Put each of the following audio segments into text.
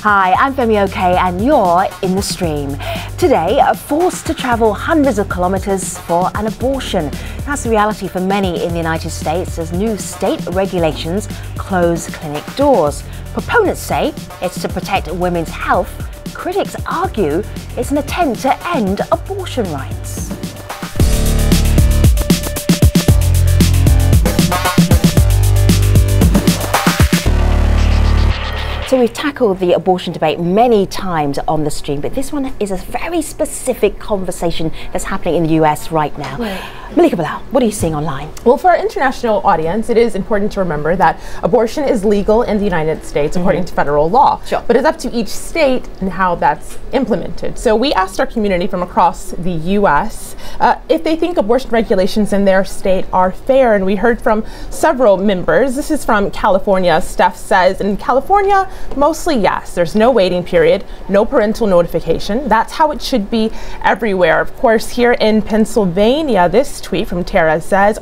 Hi, I'm Femi OK and you're in the stream. Today, forced to travel hundreds of kilometers for an abortion. That's the reality for many in the United States as new state regulations close clinic doors. Proponents say it's to protect women's health. Critics argue it's an attempt to end abortion rights. So we've tackled the abortion debate many times on the stream, but this one is a very specific conversation that's happening in the US right now. Right. Malika Bilal, what are you seeing online? Well, for our international audience, it is important to remember that abortion is legal in the United States according to federal law. Sure. But it's up to each state and how that's implemented. So we asked our community from across the US if they think abortion regulations in their state are fair, and we heard from several members. This is from California. Steph says, in California, mostly yes. There's no waiting period, no parental notification. That's how it should be everywhere. Of course, here in Pennsylvania, this tweet from TERRI says,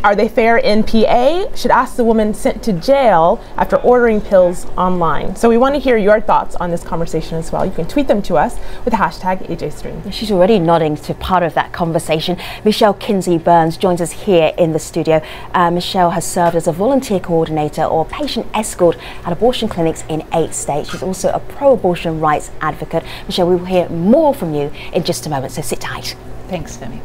are they fair in PA? Should ask the woman sent to jail after ordering pills online. So we want to hear your thoughts on this conversation as well. You can tweet them to us with the hashtag AJStream. She's already nodding to part of that conversation. Michelle KINSEY Burns joins us here in the studio. Michelle has served as a volunteer coordinator or patient escort at abortion clinics in 8 states. She's also a pro-abortion rights advocate. Michelle, we will hear more from you in just a moment, so sit tight. Thanks, Femi.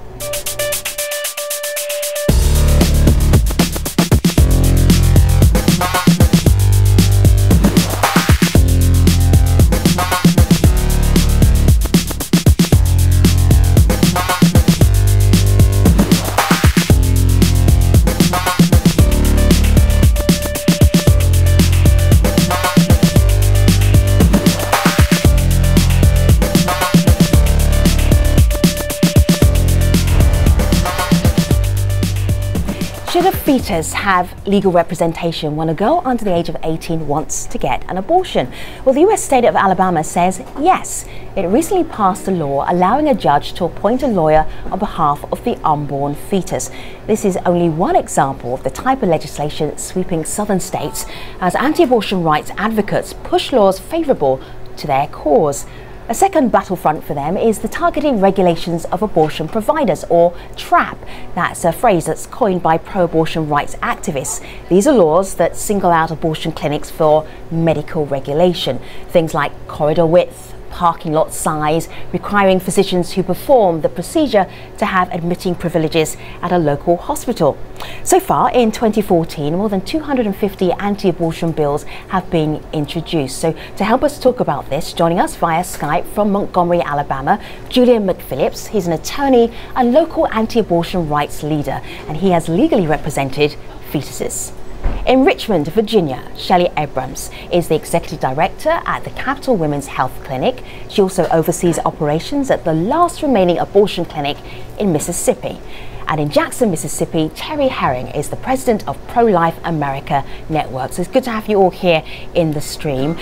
Should a fetus have legal representation when a girl under the age of 18 wants to get an abortion? Well, the US state of Alabama says yes. It recently passed a law allowing a judge to appoint a lawyer on behalf of the unborn fetus. This is only one example of the type of legislation sweeping southern states as anti-abortion rights advocates push laws favorable to their cause. A second battlefront for them is the targeting regulations of abortion providers, or TRAP. That's a phrase that's coined by pro-abortion rights activists. These are laws that single out abortion clinics for medical regulation. Things like corridor width, parking lot size, requiring physicians who perform the procedure to have admitting privileges at a local hospital. So far in 2014, more than 250 anti-abortion bills have been introduced. So to help us talk about this, joining us via Skype from Montgomery, Alabama, Julian McPhillips. He's an attorney and local anti-abortion rights leader, and he has legally represented fetuses. In Richmond, Virginia, Shelley Abrams is the executive director at the Capital Women's Health Clinic. She also oversees operations at the last remaining abortion clinic in Mississippi. And in Jackson, Mississippi, TERRI Herring is the president of Pro-Life America Network. So it's good to have you all here in the stream.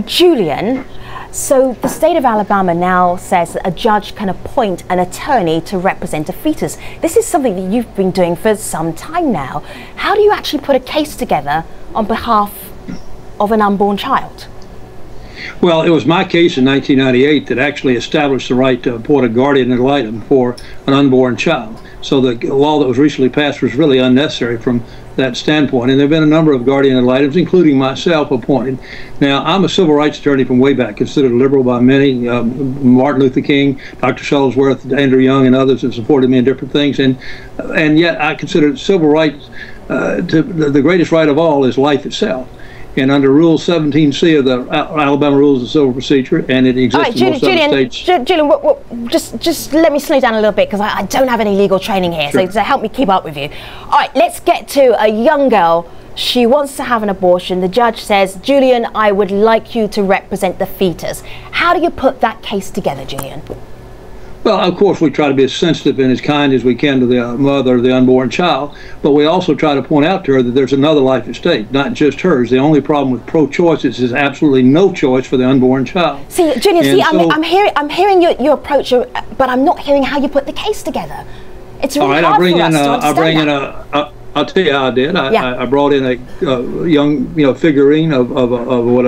Julian, so the state of Alabama now says that a judge can appoint an attorney to represent a fetus. This is something that you've been doing for some time now. How do you actually put a case together on behalf of an unborn child? Well, it was my case in 1998 that actually established the right to appoint a guardian ad litem for an unborn child. So the law that was recently passed was really unnecessary from that standpoint. And there have been a number of guardian ad litems, including myself, appointed. Now, I'm a civil rights attorney from way back, considered liberal by many. Martin Luther King, Dr. Shuttlesworth, Andrew Young, and others have supported me in different things. And yet I consider civil rights the greatest right of all is life itself. And under Rule 17C of the Alabama Rules of Civil Procedure, and it exists in most other states. Julian, just let me slow down a little bit because I don't have any legal training here, Sure. so help me keep up with you. All right, let's get to a young girl. She wants to have an abortion. The judge says, Julian, I would like you to represent the fetus. How do you put that case together, Julian? Well, of course, we try to be as sensitive and as kind as we can to the mother of the unborn child, but we also try to point out to her that there's another life at stake, not just hers. The only problem with pro-choice is there's absolutely no choice for the unborn child. See, Julian, I'm hearing your approach, but I'm not hearing how you put the case together. It's really hard for us to understand that. I'll tell you how I did. I brought in a young, figurine of what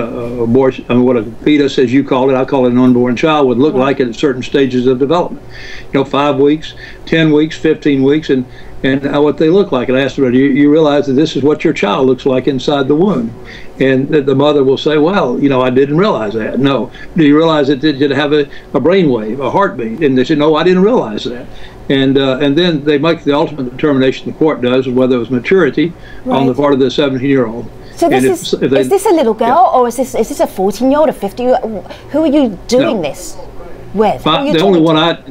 what a fetus, as you call it, I call it an unborn child, would look like at certain stages of development. 5 weeks, 10 weeks, 15 weeks, and what they look like. And I asked them, do you realize that this is what your child looks like inside the womb? And the mother will say, well, I didn't realize that. No. Do you realize that it did have a brain wave, a heartbeat? And they said, no, I didn't realize that. And then they make the ultimate determination, the court does, of whether it was maturity on the part of the 17-year-old. So this is this a little girl, or is this a 14-year-old, a 50? Who are you doing this with? The only one I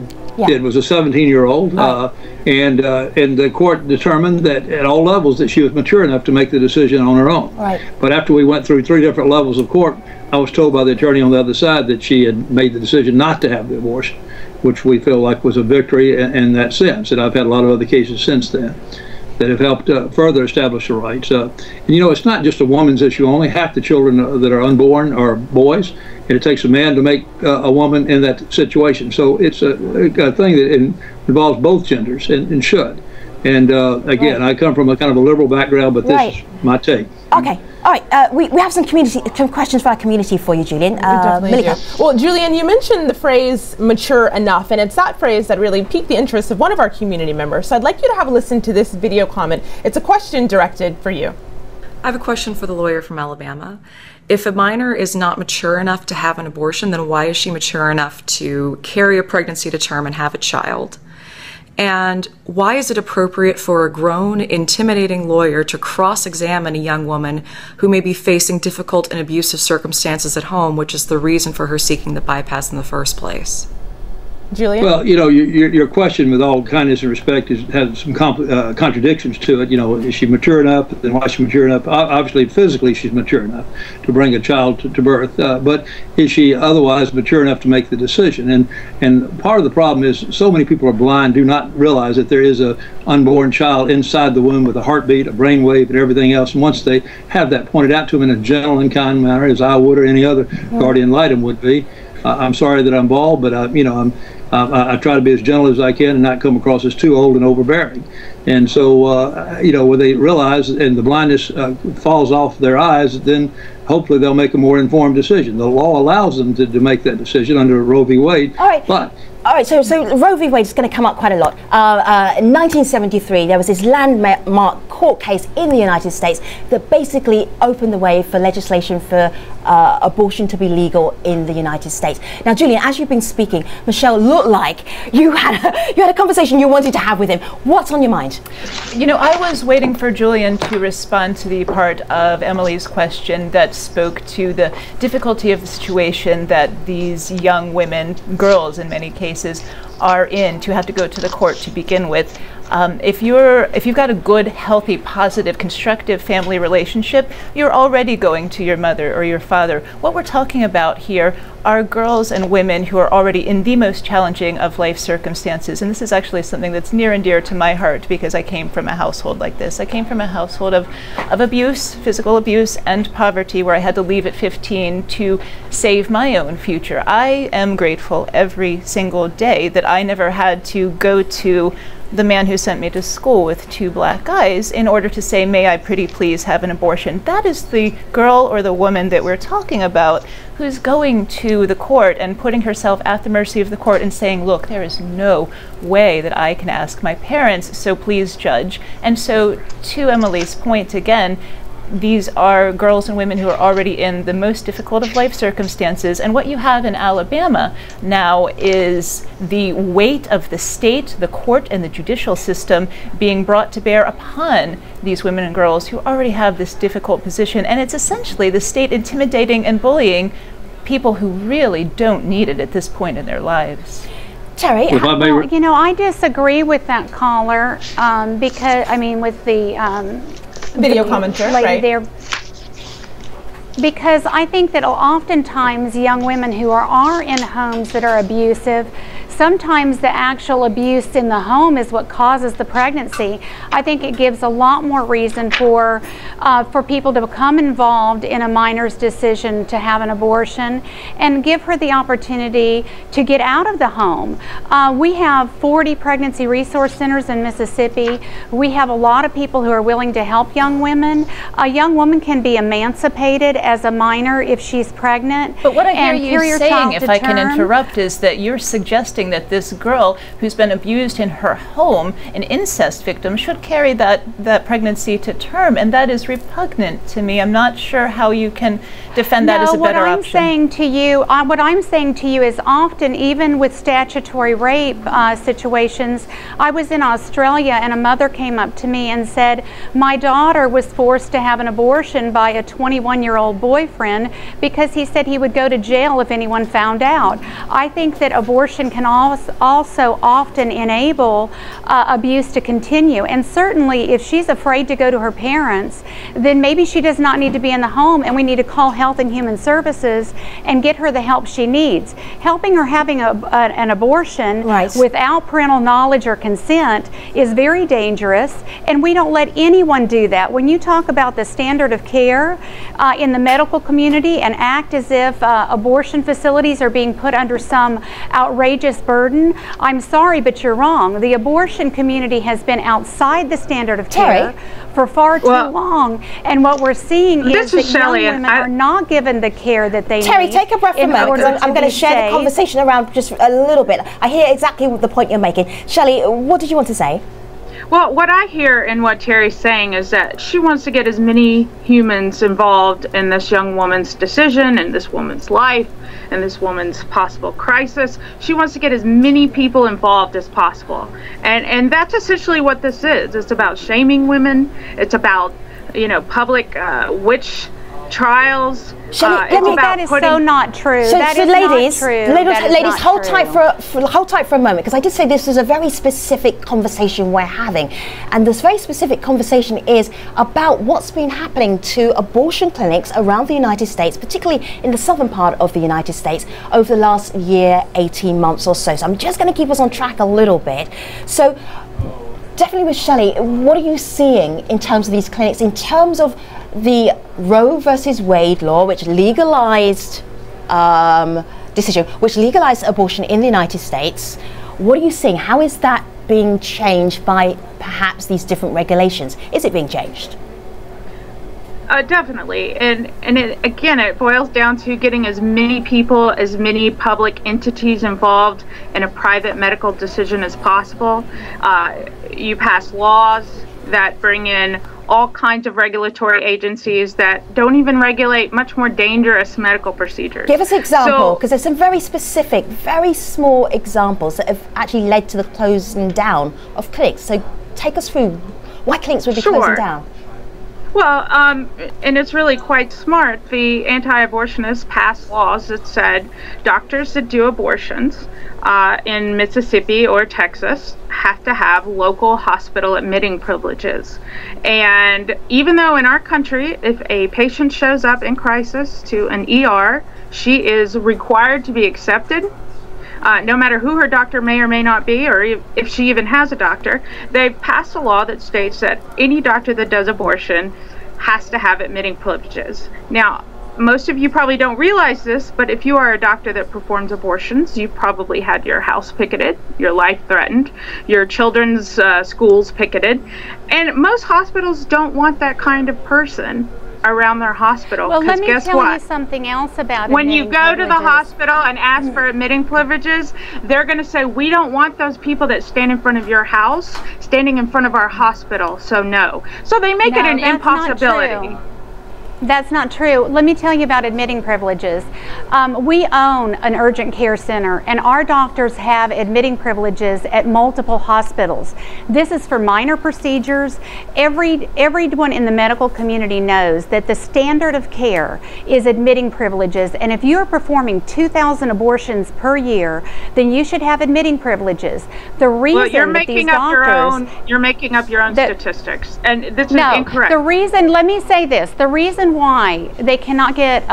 did was a 17-year-old, and the court determined that at all levels that she was mature enough to make the decision on her own. Right. But after we went through 3 different levels of court, I was told by the attorney on the other side that she had made the decision not to have the abortion, which we feel like was a victory in that sense. And I've had a lot of other cases since then that have helped further establish the rights. And it's not just a woman's issue. Only half the children that are unborn are boys, and it takes a man to make a woman in that situation. So it's a thing that involves both genders and should. And again, I come from a kind of a liberal background, but this is my take. Okay. All right, we have some questions for our community for you, Julian. Well, Julian, you mentioned the phrase mature enough, and it's that phrase that really piqued the interest of one of our community members. So I'd like you to have a listen to this video comment. It's a question directed for you. I have a question for the lawyer from Alabama. If a minor is not mature enough to have an abortion, then why is she mature enough to carry a pregnancy to term and have a child? And why is it appropriate for a grown, intimidating lawyer to cross-examine a young woman who may be facing difficult and abusive circumstances at home, which is the reason for her seeking the bypass in the first place? Julian? Well, your question, with all kindness and respect, has some contradictions to it. Is she mature enough? Then why is she mature enough? Obviously, physically, she's mature enough to bring a child to birth. But is she otherwise mature enough to make the decision? And part of the problem is so many people are blind, do not realize that there is a unborn child inside the womb with a heartbeat, a brainwave, and everything else. And once they have that pointed out to them in a gentle and kind manner, as I would or any other guardian ad litem would be, I'm sorry that I'm bald, but I try to be as gentle as I can and not come across as too old and overbearing. And so, when they realize and the blindness falls off their eyes, then hopefully they'll make a more informed decision. The law allows them to make that decision under Roe v. Wade. All right. All right, so Roe v. Wade is going to come up quite a lot. In 1973, there was this landmark court case in the United States that basically opened the way for legislation for abortion to be legal in the United States. Now, Julian, as you've been speaking, Michelle looked like you had a conversation you wanted to have with him. What's on your mind? I was waiting for Julian to respond to the part of Emily's question that spoke to the difficulty of the situation that these young women, girls in many cases, are in, to have to go to the court to begin with. If you've got a good, healthy, positive, constructive family relationship, you're already going to your mother or your father. What we're talking about here are girls and women who are already in the most challenging of life circumstances. And this is actually something that's near and dear to my heart because I came from a household like this. I came from a household of abuse, physical abuse, and poverty, where I had to leave at 15 to save my own future. I am grateful every single day that I never had to go to the man who sent me to school with 2 black eyes in order to say, may I pretty please have an abortion. That is the girl or the woman that we're talking about who's going to the court and putting herself at the mercy of the court and saying, look, there is no way that I can ask my parents, so please judge. And so, to Emily's point again, these are girls and women who are already in the most difficult of life circumstances. And what you have in Alabama now is the weight of the state, the court, and the judicial system being brought to bear upon these women and girls who already have this difficult position. And it's essentially the state intimidating and bullying people who really don't need it at this point in their lives. Terry? Well, I disagree with that caller because, with the video commenter, lady right? there. because I think that oftentimes young women who are in homes that are abusive, sometimes the actual abuse in the home is what causes the pregnancy. I think it gives a lot more reason for people to become involved in a minor's decision to have an abortion and give her the opportunity to get out of the home. We have 40 pregnancy resource centers in Mississippi. We have a lot of people who are willing to help young women. A young woman can be emancipated as a minor if she's pregnant. But what I hear you saying, if I can interrupt, is that you're suggesting that this girl who's been abused in her home, an incest victim, should carry that pregnancy to term, and that is repugnant to me. I'm not sure how you can defend that as a better option. What I'm saying to you is often, even with statutory rape situations, I was in Australia and a mother came up to me and said, my daughter was forced to have an abortion by a 21-year-old boyfriend because he said he would go to jail if anyone found out. I think that abortion can also often enable abuse to continue, and certainly if she's afraid to go to her parents, then maybe she does not need to be in the home, and we need to call Health and Human Services and get her the help she needs. Helping her having an abortion without parental knowledge or consent is very dangerous, and we don't let anyone do that. When you talk about the standard of care in the medical community and act as if abortion facilities are being put under some outrageous burden, I'm sorry, but you're wrong. The abortion community has been outside the standard of care for far too long, and what we're seeing is that young women are not given the care that they need. Terry, take a breath for a moment, because I'm going to share the conversation around just a little bit. I hear exactly the point you're making. Shelley, what did you want to say? Well, what I hear in what Terry's saying is that she wants to get as many humans involved in this young woman's decision, and this woman's life, and this woman's possible crisis. She wants to get as many people involved as possible. And that's essentially what this is. It's about shaming women. It's about, public witch trials. That is so not true. So ladies, hold tight for a moment, because I did say this is a very specific conversation we're having, and this very specific conversation is about what's been happening to abortion clinics around the United States, particularly in the southern part of the United States, over the last year, 18 months or so. So I'm just going to keep us on track a little bit. So definitely with Shelley, what are you seeing in terms of these clinics, in terms of the Roe versus Wade law, which legalized which legalized abortion in the United States? What are you seeing? How is that being changed by perhaps these different regulations? Is it being changed? Definitely, and it boils down to getting as many people, as many public entities involved in a private medical decision as possible. You pass laws that bring in all kinds of regulatory agencies that don't even regulate much more dangerous medical procedures. Give us an example, because there's some very specific, very small examples that have actually led to the closing down of clinics. So take us through why clinics would be closing down. Well, and it's really quite smart. The anti-abortionists passed laws that said doctors that do abortions in Mississippi or Texas have to have local hospital admitting privileges. And even though in our country, if a patient shows up in crisis to an ER, she is required to be accepted. No matter who her doctor may or may not be, or if she even has a doctor, they've passed a law that states that any doctor that does abortion has to have admitting privileges. Now, most of you probably don't realize this, but if you are a doctor that performs abortions, you've probably had your house picketed, your life threatened, your children's schools picketed, and most hospitals don't want that kind of person around their hospital. Well, let me tell you something else about when you go to the hospital and ask for admitting privileges, they're going to say, we don't want those people that stand in front of your house standing in front of our hospital, so no. So they make it an impossibility. That's not true. Let me tell you about admitting privileges. We own an urgent care center, and our doctors have admitting privileges at multiple hospitals. This is for minor procedures. Everyone in the medical community knows that the standard of care is admitting privileges, and if you're performing 2,000 abortions per year, then you should have admitting privileges. The reason you're making up your own statistics, and this is incorrect. Let me say this. The reason reason why they cannot get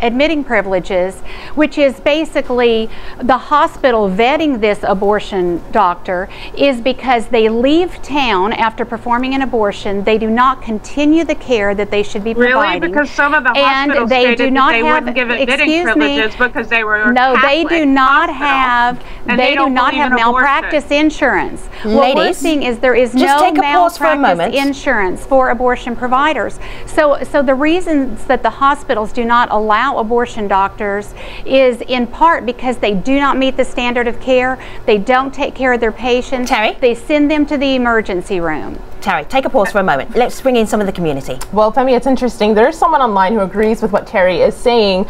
admitting privileges, which is basically the hospital vetting this abortion doctor, is because they leave town after performing an abortion. They do not continue the care that they should be providing. Really? Because some of the hospitals stated that they wouldn't give admitting privileges because they were no, Catholic they do not hospital, have. They do not have malpractice insurance. What we're seeing is there is no malpractice insurance for abortion providers. So the reasons that the hospitals do not allow abortion doctors is in part because they do not meet the standard of care. They don't take care of their patients. Terry? They send them to the emergency room. Terry, take a pause for a moment. Let's bring in some of the community. Well, Femi, it's interesting. There's someone online who agrees with what Terry is saying.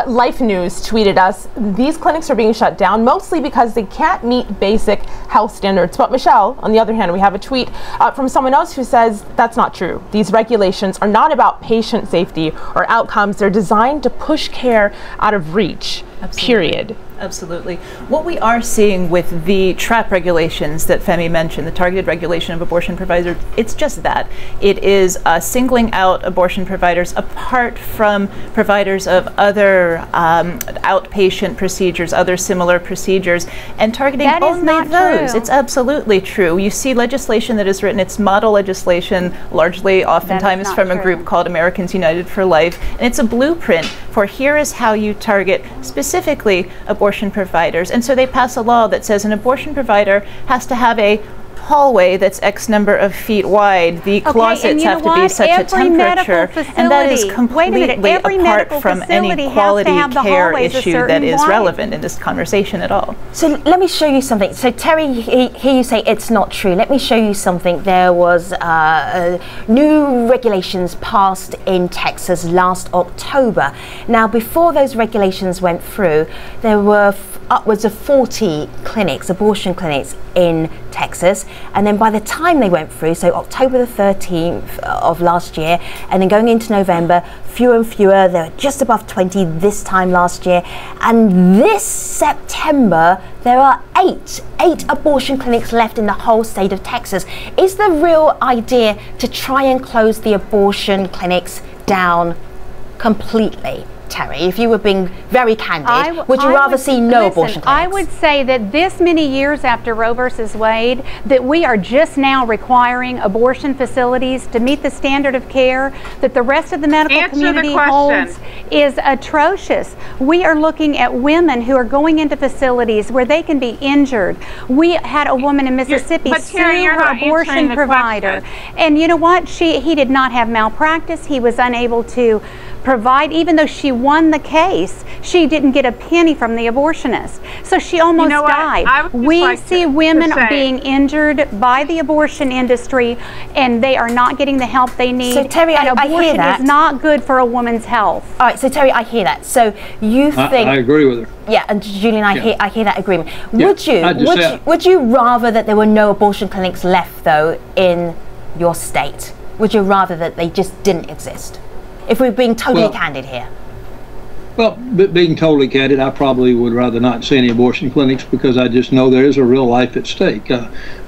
Life News tweeted us, these clinics are being shut down mostly because they can't meet basic health standards. But Michelle, on the other hand, we have a tweet from someone else who says that's not true. These regulations are not about patient safety or outcomes. They're designed to push care out of reach. Absolutely. Period. Absolutely. What we are seeing with the TRAP regulations that Femi mentioned, the targeted regulation of abortion providers, it's just that. It is singling out abortion providers apart from providers of other outpatient procedures, other similar procedures, and targeting only those. It's absolutely true. You see legislation that is written, it's model legislation, largely oftentimes from a group called Americans United for Life, and it's a blueprint for here is how you target specifically abortion providers. And so they pass a law that says an abortion provider has to have a hallway that's X number of feet wide. The closets have to be such a temperature, and that is completely apart from any quality care issue that is relevant in this conversation at all. So let me show you something. So Terry, here you say it's not true. Let me show you something. There was new regulations passed in Texas last October. Now, before those regulations went through, there were upwards of 40 clinics, abortion clinics in Texas, and then by the time they went through, so October the 13th of last year, and then going into November, fewer and fewer. There were just above 20 this time last year, and this September there are eight abortion clinics left in the whole state of Texas. Is the real idea to try and close the abortion clinics down completely? Terry, if you were being very candid, would you rather see no abortion clinics? I would say that this many years after Roe versus Wade, that we are just now requiring abortion facilities to meet the standard of care that the rest of the medical community holds is atrocious. We are looking at women who are going into facilities where they can be injured. We had a woman in Mississippi sue her abortion provider. And you know what? He did not have malpractice. He was unable to provide, even though she won the case, she didn't get a penny from the abortionist. So she almost died. We see women being injured by the abortion industry, and they are not getting the help they need. So Terry, and I hear that. Abortion is not good for a woman's health. All right, so Terry, I hear that. So you think... I agree with her. Yeah, and Julian, I hear that agreement. Yeah, would you rather that there were no abortion clinics left, though, in your state? Would you rather that they just didn't exist? If we're being totally candid here. Well, being totally candid, I probably would rather not see any abortion clinics because I just know there is a real life at stake.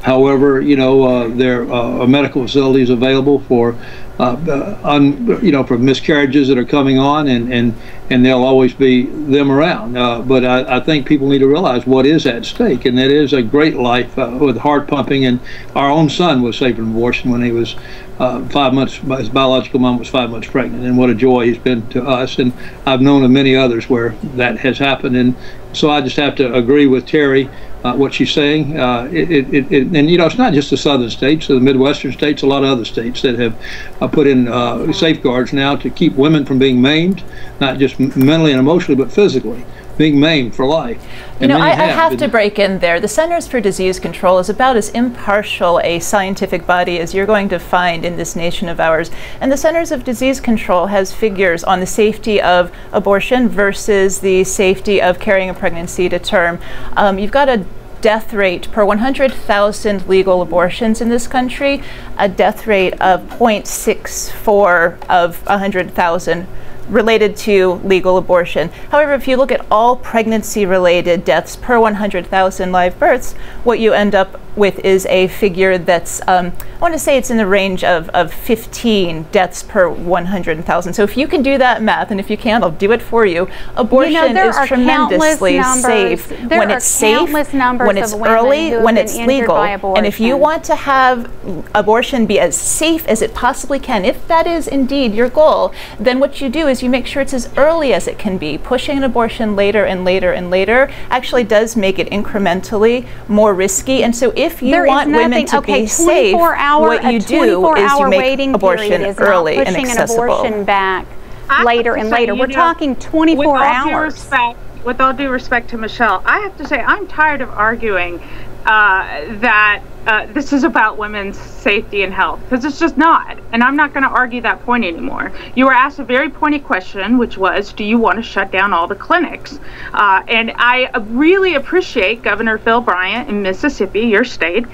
However, you know, there are medical facilities available for, for miscarriages that are coming on, and there'll always be them around. But I think people need to realize what is at stake, and that is a great life with heart pumping. And our own son was saved from abortion when he was 5 months. His biological mom was 5 months pregnant, and what a joy he's been to us. And I've known of many others where that has happened. And so I just have to agree with Terry. What she's saying, and you know, it's not just the southern states, the Midwestern states, a lot of other states that have put in safeguards now to keep women from being maimed, not just mentally and emotionally, but physically, being maimed for life. You know, I have to break in there. The Centers for Disease Control is about as impartial a scientific body as you're going to find in this nation of ours. And the Centers of Disease Control has figures on the safety of abortion versus the safety of carrying a pregnancy to term. You've got a death rate per 100,000 legal abortions in this country, a death rate of 0.64 of 100,000 related to legal abortion. However, if you look at all pregnancy-related deaths per 100,000 live births, what you end up with is a figure that's, I want to say it's in the range of 15 deaths per 100,000. So if you can do that math, and if you can't, I'll do it for you. Abortion is tremendously safe when it's safe, when it's early, when it's legal. And if you want to have abortion be as safe as it possibly can, if that is indeed your goal, then what you do is you make sure it's as early as it can be. Pushing an abortion later and later and later actually does make it incrementally more risky. And so if you want women to be safe, what you do is you make abortion early and accessible. Abortion back later and later. We're talking 24 hours. With all due respect to Michelle, I have to say I'm tired of arguing that this is about women's safety and health, because it's just not, and I'm not going to argue that point anymore. You were asked a very pointed question, which was, do you want to shut down all the clinics? And I really appreciate Governor Phil Bryant in Mississippi, your state,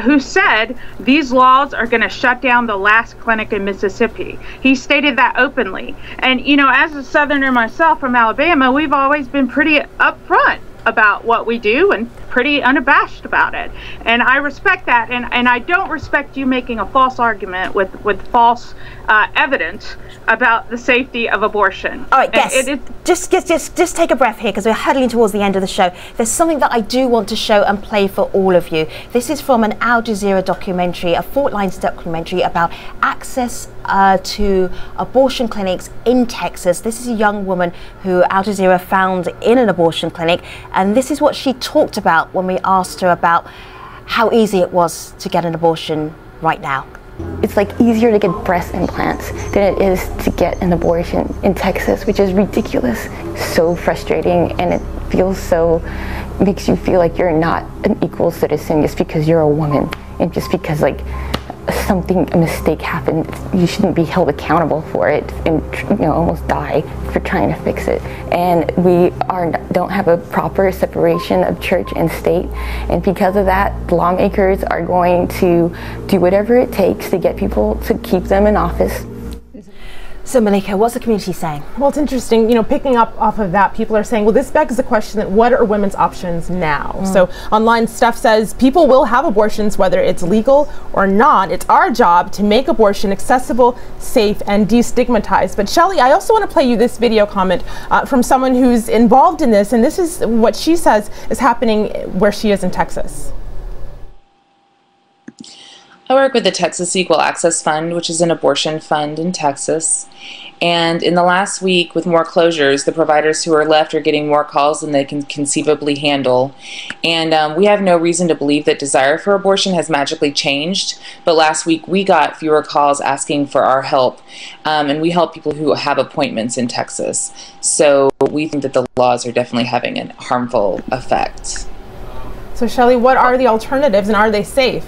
who said these laws are going to shut down the last clinic in Mississippi. He stated that openly. And, you know, as a Southerner myself from Alabama, we've always been pretty upfront about what we do and pretty unabashed about it, and I respect that, and I don't respect you making a false argument with false evidence about the safety of abortion. All right, guys, just take a breath here, because we're heading towards the end of the show. There's something that I do want to show and play for all of you. This is from an Al Jazeera documentary, a Fort Lines documentary about access to abortion clinics in Texas. This is a young woman who Al Jazeera found in an abortion clinic, and this is what she talked about when we asked her about how easy it was to get an abortion right now. It's like easier to get breast implants than it is to get an abortion in Texas, which is ridiculous, so frustrating, and it feels so, makes you feel like you're not an equal citizen just because you're a woman, and just because like a mistake happened, you shouldn't be held accountable for it and, you know, almost die for trying to fix it. And we don't have a proper separation of church and state, and because of that, lawmakers are going to do whatever it takes to get people to keep them in office. So Malika, what's the community saying? Well, it's interesting, you know, picking up off of that, people are saying, well, this begs the question that what are women's options now? So online stuff says people will have abortions whether it's legal or not. It's our job to make abortion accessible, safe, and destigmatized. But Shelley, I also want to play you this video comment from someone who's involved in this, and this is what she says is happening where she is in Texas. I work with the Texas Equal Access Fund, which is an abortion fund in Texas. And in the last week, with more closures, the providers who are left are getting more calls than they can conceivably handle. And we have no reason to believe that desire for abortion has magically changed. But last week, we got fewer calls asking for our help. And we help people who have appointments in Texas. So we think that the laws are definitely having a harmful effect. So Shelley, what are the alternatives, and are they safe?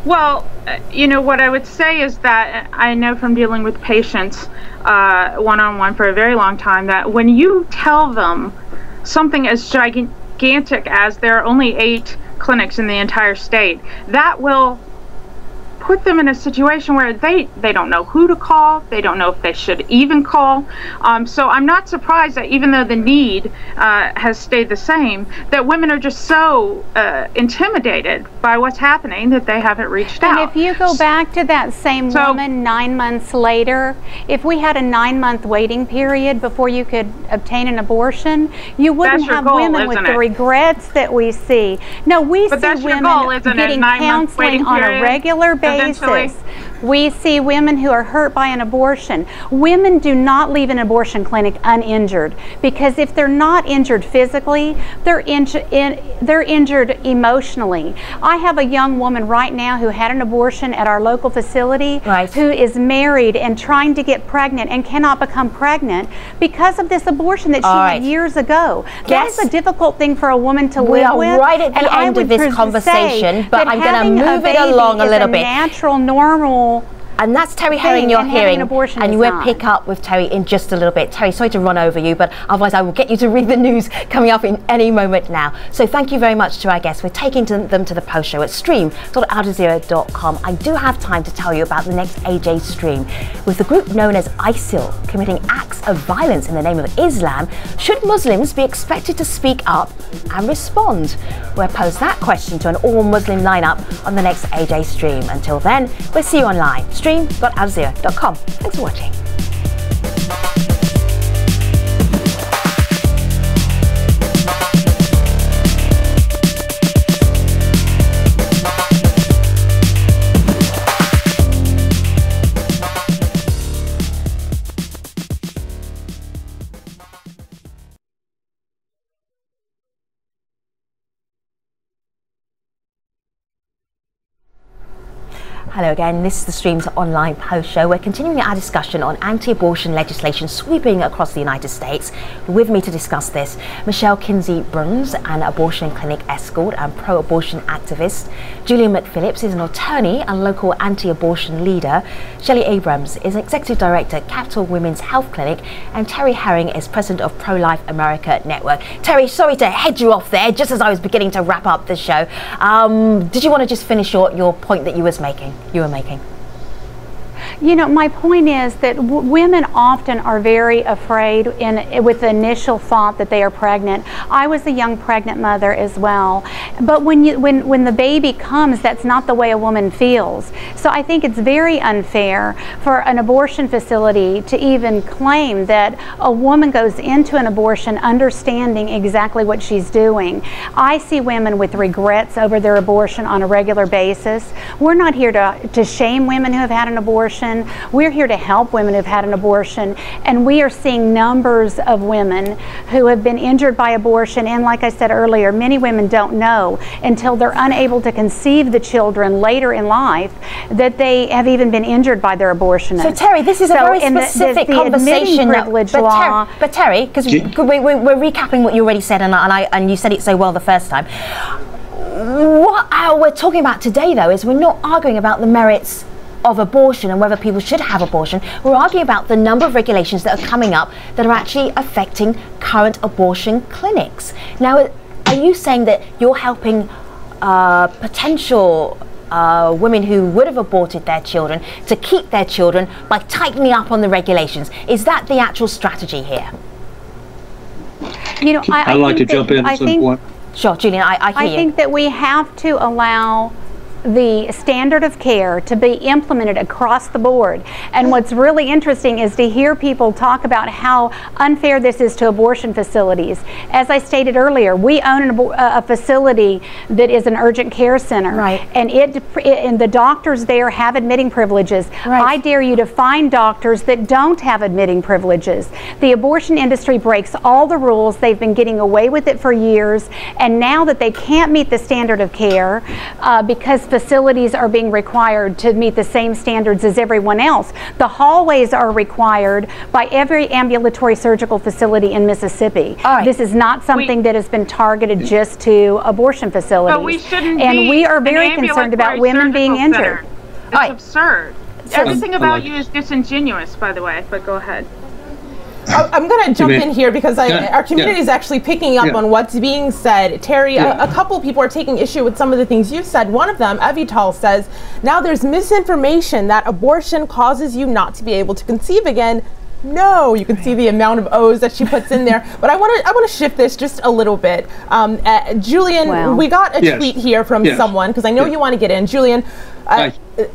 Well, you know, what I would say is that I know from dealing with patients one-on-one for a very long time that when you tell them something as gigantic as there are only 8 clinics in the entire state, that will put them in a situation where they don't know who to call, they don't know if they should even call. So I'm not surprised that even though the need has stayed the same, that women are just so intimidated by what's happening that they haven't reached out. And if you go back to that same woman 9 months later, if we had a 9-month waiting period before you could obtain an abortion, you wouldn't have women with the regrets that we see. No, we see women getting counseling on a regular basis. We see women who are hurt by an abortion. Women do not leave an abortion clinic uninjured, because if they're not injured physically, they're injured emotionally. I have a young woman right now who had an abortion at our local facility, who is married and trying to get pregnant and cannot become pregnant because of this abortion that she had years ago. That is a difficult thing for a woman to live with. We are right at the end of this conversation, but I'm going to move it along a little bit. Natural, normal And that's Terri Herring you're hearing, and we'll pick up with Terri in just a little bit. Terri, sorry to run over you, but otherwise I will get you to read the news coming up in any moment now. So thank you very much to our guests. We're taking them to the post show at stream.aljazeera.com. I do have time to tell you about the next AJ stream with the group known as ISIL committing acts of violence in the name of Islam. Should Muslims be expected to speak up and respond? We'll pose that question to an all-Muslim lineup on the next AJ stream. Until then, we'll see you online, stream.aljazeera.com. Thanks for watching. Hello again, this is the Stream's online post show. We're continuing our discussion on anti-abortion legislation sweeping across the United States. With me to discuss this, Michelle KINSEY BRUNS, an abortion clinic escort and pro-abortion activist. Julian McPhillips is an attorney and local anti-abortion leader. Shelley Abrams is executive director at Capital Women's Health Clinic, and Terri Herring is president of Pro-Life America Network. Terri, sorry to head you off there just as I was beginning to wrap up the show. Did you want to just finish your point that you were making? You know, my point is that women often are very afraid with the initial thought that they are pregnant. I was a young pregnant mother as well. But when the baby comes, that's not the way a woman feels. So I think it's very unfair for an abortion facility to even claim that a woman goes into an abortion understanding exactly what she's doing. I see women with regrets over their abortion on a regular basis. We're not here to shame women who have had an abortion. We're here to help women who've had an abortion, and we are seeing numbers of women who have been injured by abortion, and like I said earlier, many women don't know until they're unable to conceive the children later in life that they have even been injured by their abortionist. So Terri, this is a very specific conversation. But Terri, because we're recapping what you already said, and you said it so well the first time. What we're talking about today, though, is we're not arguing about the merits of abortion and whether people should have abortion. We're arguing about the number of regulations that are coming up that are actually affecting current abortion clinics. Now, are you saying that you're helping potential women who would have aborted their children to keep their children by tightening up on the regulations? Is that the actual strategy here? You know, I'd like to jump in at some point. Sure, Julian, I hear you. I think that we have to allow the standard of care to be implemented across the board. And what's really interesting is to hear people talk about how unfair this is to abortion facilities. As I stated earlier, we own a facility that is an urgent care center, right, and the doctors there have admitting privileges. Right. I dare you to find doctors that don't have admitting privileges. The abortion industry breaks all the rules. They've been getting away with it for years, and now that they can't meet the standard of care because facilities are being required to meet the same standards as everyone else. The hallways are required by every ambulatory surgical facility in Mississippi. Right. This is not something that has been targeted just to abortion facilities. But we shouldn't and we are very concerned about women being injured. It's absurd. Everything about you is disingenuous, by the way, but go ahead. I'm going to jump in here because our community is actually picking up on what's being said. Terri, a couple of people are taking issue with some of the things you've said. One of them, Avital, says, now there's misinformation that abortion causes you not to be able to conceive again. No, you can see the amount of O's that she puts in there. But I want to shift this just a little bit. Julian, we got a tweet here from someone, because I know you want to get in. Julian,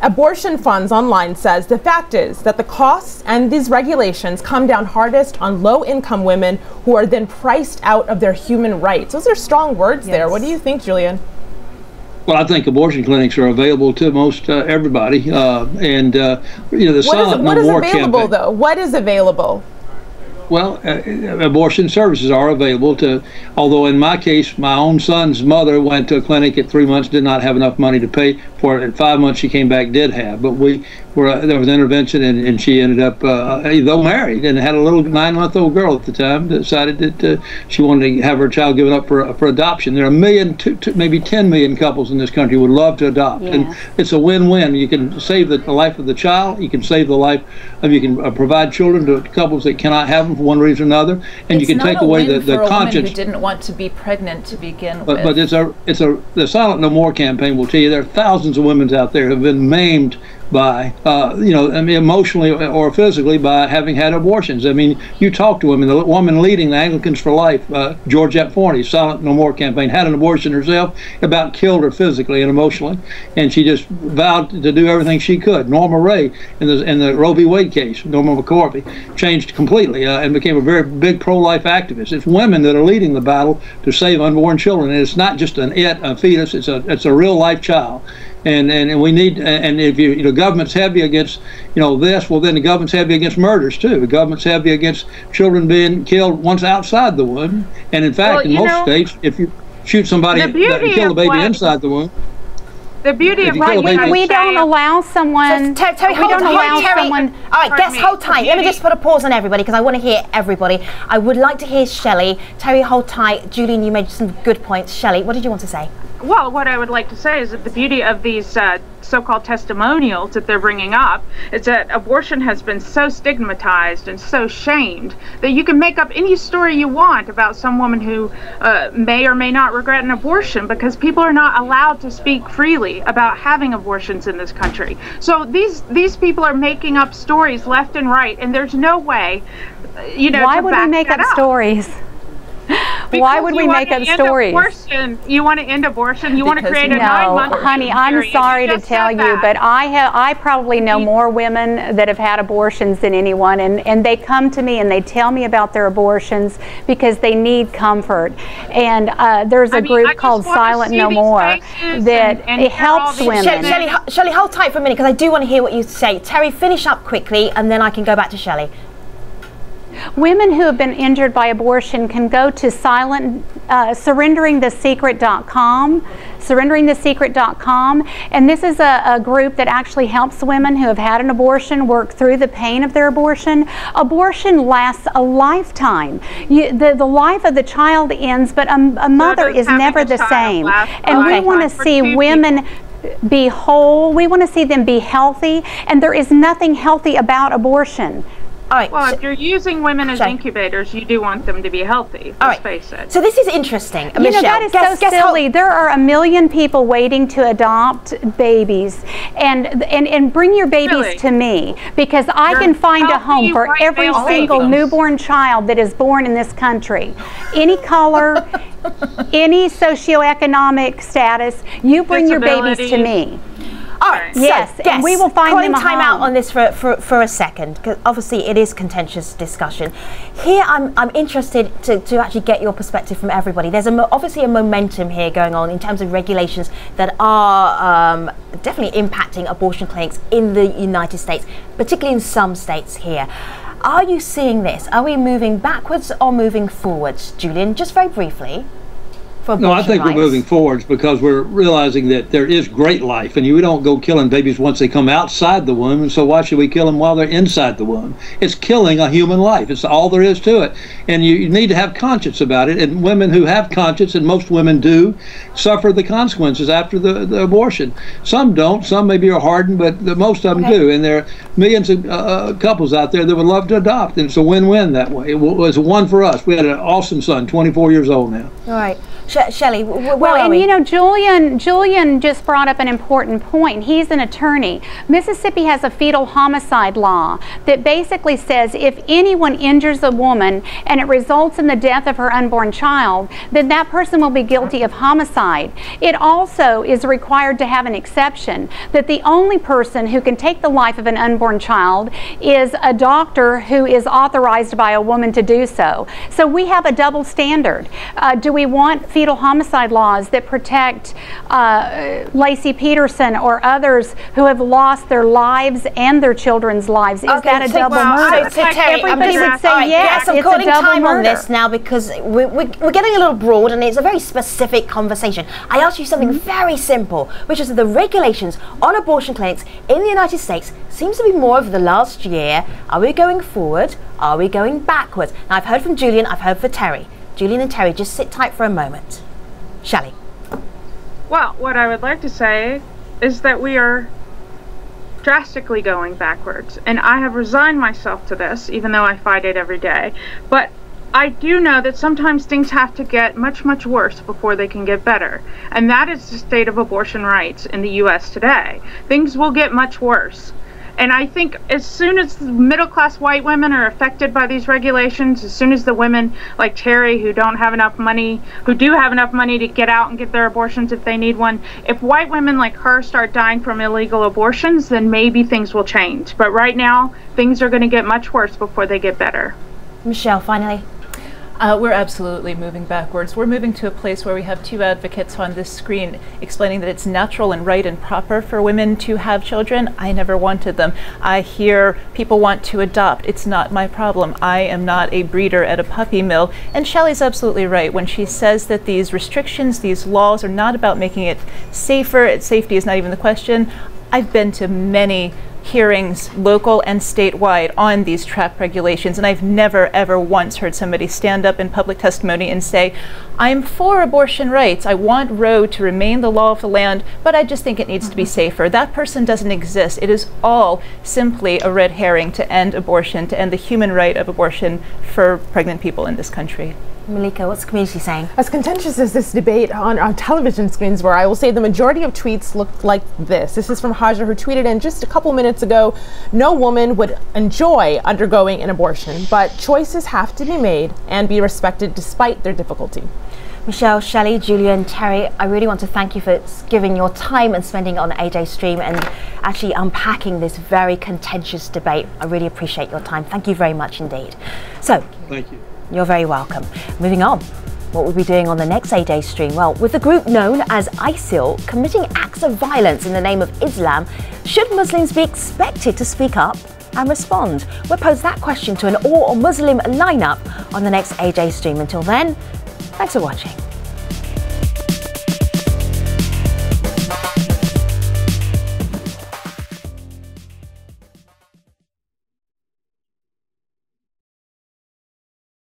Abortion Funds Online says the fact is that the costs and these regulations come down hardest on low-income women who are then priced out of their human rights. Those are strong words there. What do you think, Julian? Well, I think abortion clinics are available to most everybody, and you know, the silent no more campaign. What is available, though? What is available? Well, abortion services are available to, although in my case, my own son's mother went to a clinic at 3 months, did not have enough money to pay for it. At 5 months, she came back, did have. But there was intervention, and she ended up, though married, and had a little 9-month-old girl at the time, decided that she wanted to have her child given up for adoption. There are maybe 10 million couples in this country who would love to adopt. Yes. And it's a win-win. You can save the life of the child, you can save the life of, you can provide children to couples that cannot have them for one reason or another, and you can take away the conscience. Who didn't want to be pregnant to begin with. But the Silent No More campaign will tell you there are thousands of women out there who have been maimed by, emotionally or physically by having had abortions. I mean, you talk to women. The woman leading the Anglicans for Life, Georgette Forney, Silent No More campaign, had an abortion herself, about killed her physically and emotionally, and she just vowed to do everything she could. Norma Ray, in the Roe v. Wade case, Norma McCorvey, changed completely and became a very big pro-life activist. It's women that are leading the battle to save unborn children, and it's not just a fetus. It's a real life child. And we need, and if the government's heavy against this, well then the government's heavy against murders too. The government's heavy against children being killed once outside the womb. And in fact, in most states, if you shoot somebody that kill a baby inside the womb, the beauty of what we don't allow someone. Terry, hold on. All right, guests, hold tight. Let me just put a pause on everybody because I want to hear everybody. I would like to hear Shelley. Terry, hold tight. Julian, you made some good points. Shelley, what did you want to say? Well, what I would like to say is that the beauty of these so-called testimonials that they're bringing up is that abortion has been so stigmatized and so shamed that you can make up any story you want about some woman who may or may not regret an abortion, because people are not allowed to speak freely about having abortions in this country. So these people are making up stories left and right, and there's no way, why would we make up stories? Why would we make up stories? You want to end abortion? You want to create a 9-month period? Honey, I'm sorry to tell you, but I probably know more women that have had abortions than anyone, and they come to me and they tell me about their abortions because they need comfort. And there's a group called Silent No More that it helps women. Shelley, hold tight for a minute because I do want to hear what you say. Terry, finish up quickly and then I can go back to Shelley. Women who have been injured by abortion can go to surrenderingthesecret.com, surrenderingthesecret.com, and this is a group that actually helps women who have had an abortion work through the pain of their abortion. Abortion lasts a lifetime. The life of the child ends, but a mother is never the same. And we want to see women be whole. We want to see them be healthy, and there is nothing healthy about abortion. All right. Well, if you're using women as incubators, you do want them to be healthy. Let's face it. So this is interesting. Michelle, that is so silly. There are 1 million people waiting to adopt babies, and bring your babies to me, because I can find a home for every single newborn child that is born in this country. Any color, any socioeconomic status, you bring your babies to me. All right, yes, so, and we will find them a time out home. on this for a second, because obviously it is contentious discussion. Here, I'm interested to actually get your perspective from everybody. There's obviously a momentum here going on in terms of regulations that are definitely impacting abortion clinics in the United States, particularly in some states here. Are you seeing this? Are we moving backwards or moving forwards, Julian? Just very briefly. No, I think we're moving forwards because we're realizing that there is great life, and we don't go killing babies once they come outside the womb, and so why should we kill them while they're inside the womb? It's killing a human life. It's all there is to it, and you need to have conscience about it, and women who have conscience, and most women do, suffer the consequences after the abortion. Some don't. Some maybe are hardened, but most of them do, and there are millions of couples out there that would love to adopt, and it's a win-win that way. It was a one for us. We had an awesome son, 24 years old now. All right. Shelley, where well, are we? You know, Julian just brought up an important point. He's an attorney. Mississippi has a fetal homicide law that basically says if anyone injures a woman and it results in the death of her unborn child, then that person will be guilty of homicide. It also is required to have an exception that the only person who can take the life of an unborn child is a doctor who is authorized by a woman to do so. So we have a double standard. Do we want fetal fetal homicide laws that protect Lacey Peterson or others who have lost their lives and their children's lives? Is that a double murder? Everybody would say yes, I'm it's calling a double time murder. on this now because we're getting a little broad and it's a very specific conversation. I asked you something very simple, which is that the regulations on abortion clinics in the United States seems to be more over the last year. Are we going forward? Are we going backwards? Now, I've heard from Julian, I've heard from Terry. Julian and Terry, just sit tight for a moment. Shelley. Well, what I would like to say is that we are drastically going backwards, and I have resigned myself to this, even though I fight it every day. But I do know that sometimes things have to get much, much worse before they can get better. And that is the state of abortion rights in the U.S. today. Things will get much worse. And I think as soon as middle-class white women are affected by these regulations, as soon as the women like Terry who don't have enough money, who do have enough money to get out and get their abortions if they need one, if white women like her start dying from illegal abortions, then maybe things will change. But right now, things are going to get much worse before they get better. Michelle, finally. We're absolutely moving backwards. We're moving to a place where we have two advocates on this screen explaining that it's natural and right and proper for women to have children. I never wanted them. I hear people want to adopt. It's not my problem. I am not a breeder at a puppy mill. And Shelley's absolutely right when she says that these restrictions, these laws are not about making it safer. Safety is not even the question. I've been to many hearings, local and statewide, on these trap regulations, and I've never ever once heard somebody stand up in public testimony and say, I'm for abortion rights, I want Roe to remain the law of the land, but I just think it needs to be safer. That person doesn't exist. It is all simply a red herring to end abortion, to end the human right of abortion for pregnant people in this country. Malika, what's the community saying? As contentious as this debate on television screens were, I will say the majority of tweets looked like this. This is from Haja, who tweeted in just a couple minutes ago, no woman would enjoy undergoing an abortion, but choices have to be made and be respected despite their difficulty. Michelle, Shelley, Julian, Terry, I really want to thank you for giving your time and spending it on AJ Stream and actually unpacking this very contentious debate. I really appreciate your time. Thank you very much indeed. So, Thank you. You're very welcome. Moving on. What we'll be doing on the next AJ Stream? Well, with the group known as ISIL committing acts of violence in the name of Islam, should Muslims be expected to speak up and respond? We'll pose that question to an all-Muslim lineup on the next AJ Stream. Until then, thanks for watching.